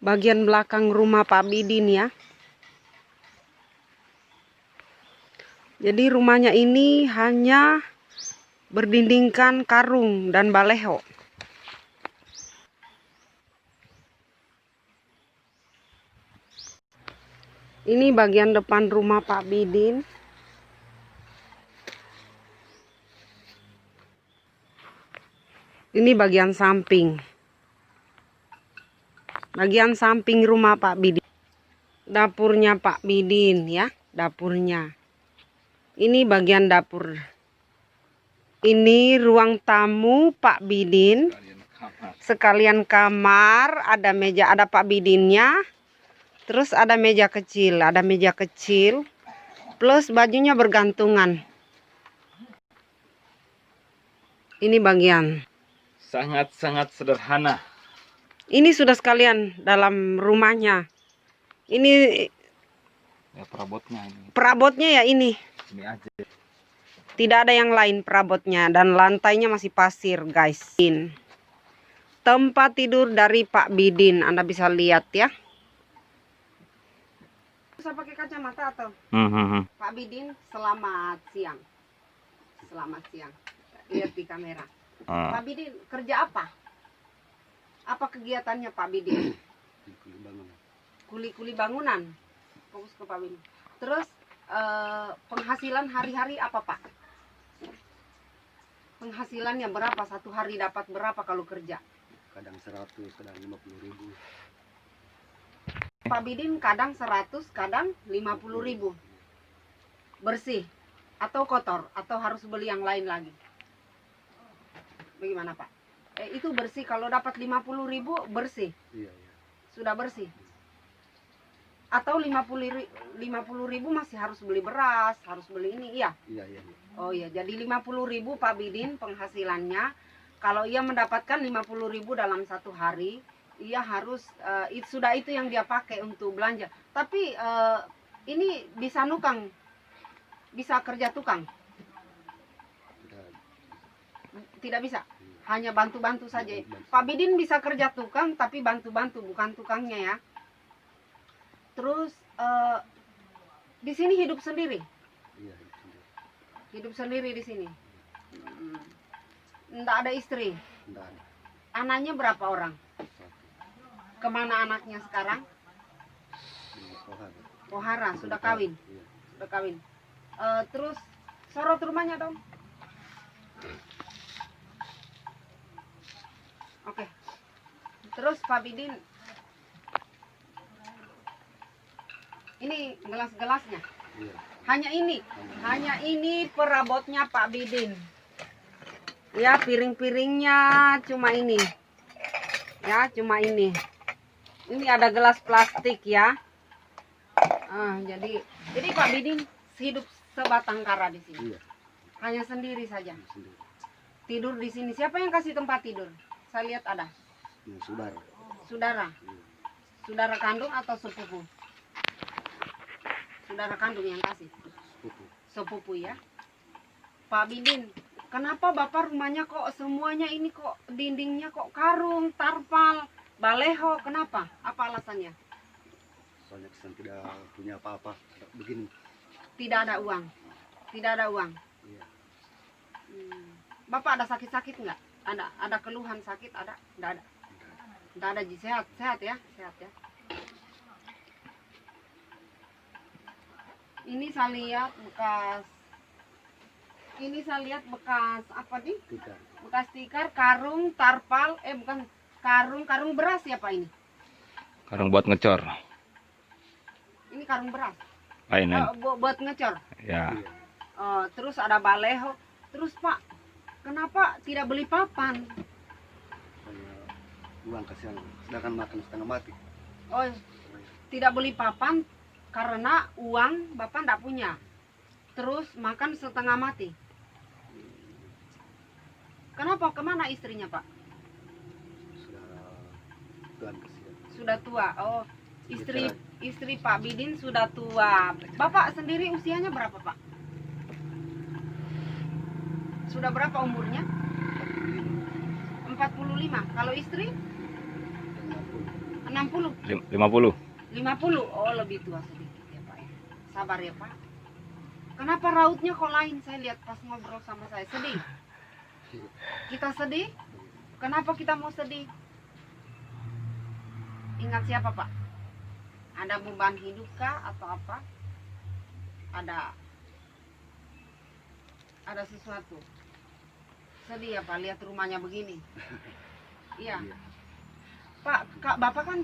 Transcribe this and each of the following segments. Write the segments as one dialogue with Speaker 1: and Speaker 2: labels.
Speaker 1: bagian belakang rumah Pak Bidin ya. Jadi rumahnya ini hanya berdindingkan karung dan baleho. Ini bagian depan rumah Pak Bidin. Ini bagian samping. Bagian samping rumah Pak Bidin. Dapurnya Pak Bidin ya, dapurnya. Ini bagian dapur. Ini ruang tamu Pak Bidin. Sekalian kamar, ada meja, ada Pak Bidinnya. Terus ada meja kecil, plus bajunya bergantungan. Ini bagian.
Speaker 2: Sangat-sangat sederhana.
Speaker 1: Ini sudah sekalian dalam rumahnya. Ini
Speaker 2: Ya perabotnya ini.
Speaker 1: perabotnya ya ini.
Speaker 2: Ini aja.
Speaker 1: Tidak ada yang lain perabotnya dan lantainya masih pasir, guys. Tempat tidur dari Pak Bidin, Anda bisa lihat ya. Bisa pakai kacamata atau? Pak Bidin, selamat siang. Selamat siang. Lihat di kamera. Pak Bidin kerja apa? Apa kegiatannya Pak Bidin? Kuli-kuli bangunan. Fokus ke Pak Bidin. Terus penghasilan hari-hari apa Pak? Penghasilannya berapa? Satu hari dapat berapa kalau kerja?
Speaker 3: Kadang 100, kadang 50.000.
Speaker 1: Pak Bidin kadang 100, kadang 50.000. Bersih atau kotor atau harus beli yang lain lagi? Bagaimana Pak? Itu bersih, kalau dapat 50.000 bersih.
Speaker 3: Iya, iya.
Speaker 1: Sudah bersih. Atau 50.000 masih harus beli beras, harus beli ini, iya?
Speaker 3: Iya, iya.
Speaker 1: Oh iya, jadi 50.000 Pak Bidin penghasilannya. Kalau ia mendapatkan 50.000 dalam satu hari, ia harus sudah itu yang dia pakai untuk belanja. Tapi ini bisa nukang, bisa kerja tukang? Tidak bisa, hanya bantu-bantu saja. Pak Bidin bisa kerja tukang, tapi bantu-bantu, bukan tukangnya ya. Terus di sini hidup sendiri?
Speaker 3: Iya,
Speaker 1: Hidup sendiri di sini. Enggak ada istri.
Speaker 3: enggak ada.
Speaker 1: Anaknya berapa orang?
Speaker 3: Satu.
Speaker 1: Kemana anaknya sekarang?
Speaker 3: Di Pohara.
Speaker 1: Pohara, sudah kawin.
Speaker 3: Iya.
Speaker 1: Sudah kawin. Terus sorot rumahnya dong. Oke. Terus Pak Bidin, ini gelas-gelasnya.
Speaker 3: Iya.
Speaker 1: Hanya ini perabotnya Pak Bidin. Ya, piring-piringnya cuma ini. Ya, cuma ini. Ini ada gelas plastik ya. Jadi Pak Bidin hidup sebatang kara di sini.
Speaker 3: Iya.
Speaker 1: Hanya sendiri saja.
Speaker 3: Sendiri.
Speaker 1: Tidur di sini. Siapa yang kasih tempat tidur? Saya lihat ada.
Speaker 3: Ya, saudara.
Speaker 1: Saudara.
Speaker 3: Iya.
Speaker 1: Saudara kandung atau sepupu? Saudara kandung yang kasih.
Speaker 3: Sepupu.
Speaker 1: Sepupu ya. Pak Bidin, kenapa Bapak rumahnya kok semuanya ini kok dindingnya kok karung, tarpal, baleho? Kenapa? Apa alasannya?
Speaker 3: Soalnya kesan tidak punya apa-apa. Begini.
Speaker 1: Tidak ada uang. Tidak ada uang.
Speaker 3: Iya.
Speaker 1: Bapak ada sakit-sakit nggak? Ada keluhan sakit? Ada? Nggak ada. Nggak ada. Sehat, sehat ya, sehat ya. Ini saya lihat bekas. Ini saya lihat bekas apa nih?
Speaker 3: Tikar.
Speaker 1: Bekas tikar, karung, tarpal, bukan karung beras ya Pak ini?
Speaker 2: Karung buat ngecor.
Speaker 1: Ini karung beras.
Speaker 2: Ini.
Speaker 1: Buat ngecor.
Speaker 2: Ya.
Speaker 3: Iya.
Speaker 1: Terus ada baleho. Terus Pak, kenapa tidak beli papan?
Speaker 3: Soalnya uang kasihan. Sedangkan makan setengah mati.
Speaker 1: Oh, tidak beli papan karena uang Bapak tidak punya. Terus makan setengah mati. Kenapa? Kemana istrinya Pak?
Speaker 3: Sudah Tuhan kasihan.
Speaker 1: Sudah tua. Oh, istri Pak Bidin sudah tua. Bapak sendiri usianya berapa Pak? Sudah berapa umurnya? 45. Kalau istri?
Speaker 3: 60.
Speaker 1: 60,
Speaker 2: 50.
Speaker 1: 50. Oh, lebih tua sedikit ya Pak ya. Sabar ya Pak. Kenapa rautnya kok lain? Saya lihat pas ngobrol sama saya. Sedih. Kita sedih? Kenapa kita mau sedih? Ingat siapa Pak? Ada beban hidup kah atau apa? Ada sesuatu. Sedih ya Pak lihat rumahnya begini. Iya. Pak, Bapak kan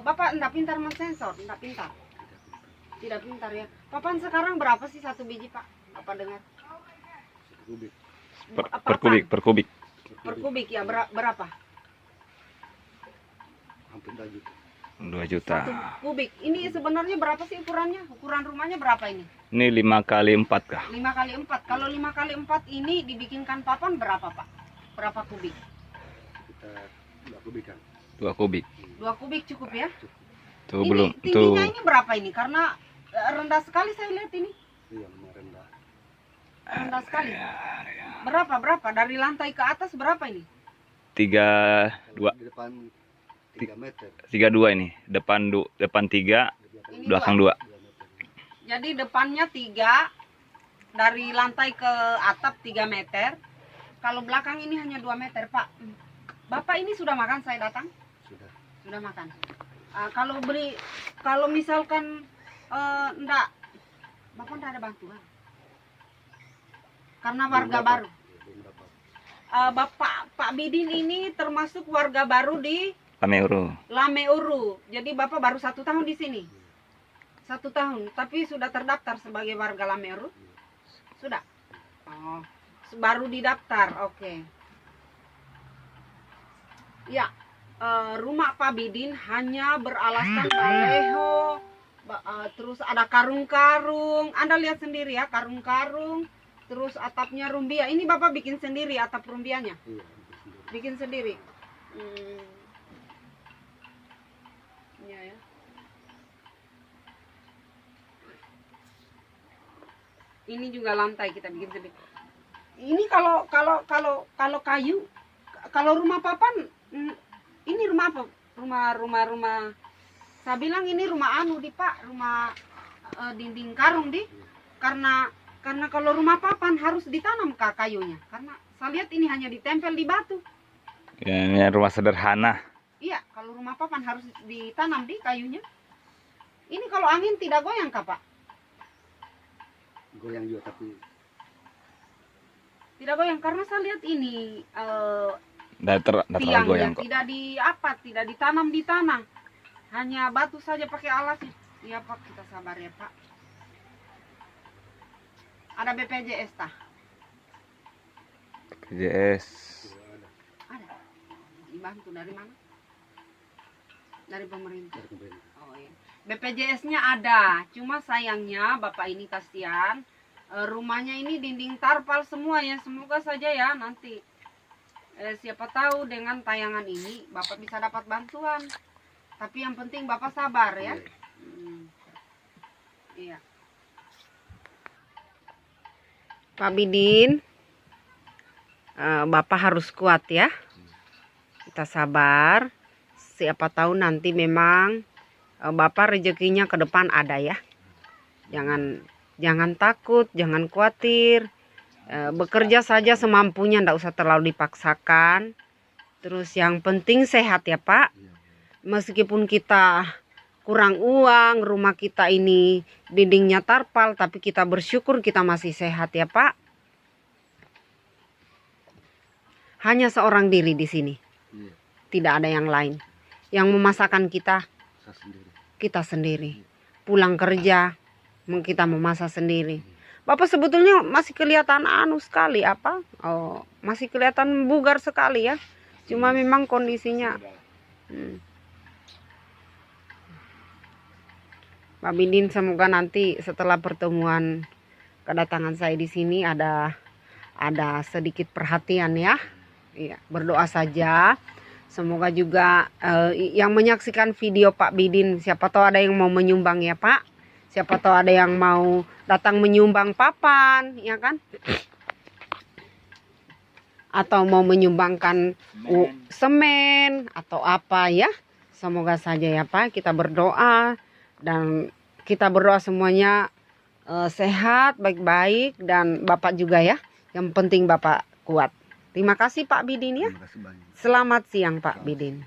Speaker 1: Bapak enggak pintar mensensor, enggak pintar. Tidak pintar ya. Papan sekarang berapa sih satu biji Pak? Apa dengar?
Speaker 3: kubik.
Speaker 2: Per kubik, per kubik.
Speaker 1: Per kubik ya berapa?
Speaker 3: Hampir 2 juta.
Speaker 2: 2 juta.
Speaker 1: Satu kubik. Ini sebenarnya berapa sih ukurannya? Ukuran rumahnya berapa ini?
Speaker 2: Ini 5 kali 4 kah?
Speaker 1: 5 kali 4. Kalau 5 kali 4 ini dibikinkan papan berapa Pak? Berapa kubik?
Speaker 3: Kita 2 kubikan.
Speaker 2: 2 kubik.
Speaker 1: 2 kubik cukup ya?
Speaker 2: Tuh
Speaker 1: Ini
Speaker 2: belum.
Speaker 1: tingginya
Speaker 2: Tuh
Speaker 1: ini berapa ini? Karena rendah sekali saya lihat ini.
Speaker 3: Iya, rendah.
Speaker 1: Rendah sekali. Berapa? Dari lantai ke atas berapa ini?
Speaker 2: 32
Speaker 3: Di depan 3 meter.
Speaker 2: 32 ini. Depan 3,
Speaker 1: Ini
Speaker 2: belakang 2.
Speaker 3: 2 meter.
Speaker 1: Jadi depannya 3, dari lantai ke atap 3 meter. Kalau belakang ini hanya 2 meter, Pak. Bapak ini sudah makan saya datang?
Speaker 3: Sudah.
Speaker 1: Sudah makan. Kalau misalkan enggak, Bapak enggak ada bantuan. Karena warga
Speaker 3: Belum
Speaker 1: baru.
Speaker 3: dapat. Belum dapat.
Speaker 1: Pak Bidin ini termasuk warga baru di
Speaker 2: Lameuru.
Speaker 1: Lameuru. Jadi Bapak baru 1 tahun di sini. 1 tahun, tapi sudah terdaftar sebagai warga Lameuru? Sudah. Oh, baru didaftar. Oke. Ya, rumah Pak Bidin hanya beralaskan baleho, terus ada karung-karung. Anda lihat sendiri ya, karung-karung. Terus atapnya rumbia. Ini Bapak bikin sendiri atap rumbianya?
Speaker 3: Iya,
Speaker 1: Bikin sendiri. Iya ya. Ini juga lantai kita bikin sendiri. Ini kalau kayu, kalau rumah papan, ini rumah apa? Rumah. Saya bilang ini rumah anu di Pak, rumah dinding karung di. Karena kalau rumah papan harus ditanam kayunya. Karena saya lihat ini hanya ditempel di batu.
Speaker 2: Ya, ini rumah sederhana.
Speaker 1: Iya, kalau rumah papan harus ditanam di kayunya. Ini kalau angin tidak goyang kah Pak?
Speaker 3: goyang juga tapi
Speaker 1: Tidak goyang karena saya lihat ini
Speaker 2: Tidak terlalu goyang
Speaker 1: tiangnya
Speaker 2: kok.
Speaker 1: tidak ditanam di tanah. Hanya batu saja pakai alasnya. Iya Pak, kita sabar ya Pak. Ada BPJS tah?
Speaker 2: BPJS.
Speaker 1: Ada. Dibantu dari mana? Dari pemerintah.
Speaker 3: dari pemerintah.
Speaker 1: Oh iya. BPJS-nya ada, cuma sayangnya Bapak ini kasihan. Rumahnya ini dinding tarpal semua ya. Semoga saja ya nanti siapa tahu dengan tayangan ini Bapak bisa dapat bantuan. Tapi yang penting Bapak sabar ya. Iya. Pak Bidin, Bapak harus kuat ya. Kita sabar. Siapa tahu nanti memang Bapak rezekinya ke depan ada ya. Jangan takut, jangan khawatir. Bekerja saja semampunya, ndak usah terlalu dipaksakan. Terus yang penting sehat ya Pak. Meskipun kita kurang uang, rumah kita ini dindingnya tarpal, tapi kita bersyukur kita masih sehat ya Pak. Hanya seorang diri di sini.
Speaker 3: Iya,
Speaker 1: Tidak ada yang lain. Yang memasakkan kita,
Speaker 3: saya sendiri.
Speaker 1: kita sendiri. Pulang kerja, kita memasak sendiri. Bapak sebetulnya masih kelihatan anu sekali apa? Oh, masih kelihatan bugar sekali ya. Cuma memang kondisinya. Pak Bidin, semoga nanti setelah pertemuan kedatangan saya di sini ada sedikit perhatian ya. Iya, berdoa saja. Semoga juga yang menyaksikan video Pak Bidin, siapa tahu ada yang mau menyumbang ya Pak. Siapa tahu ada yang mau datang menyumbang papan, ya kan? Atau mau menyumbangkan semen atau apa ya. Semoga saja ya Pak, kita berdoa dan kita berdoa semuanya sehat, baik-baik, dan Bapak juga ya. Yang penting Bapak kuat. Terima kasih Pak Bidin ya.
Speaker 3: Terima kasih banyak.
Speaker 1: Selamat siang Pak Bidin.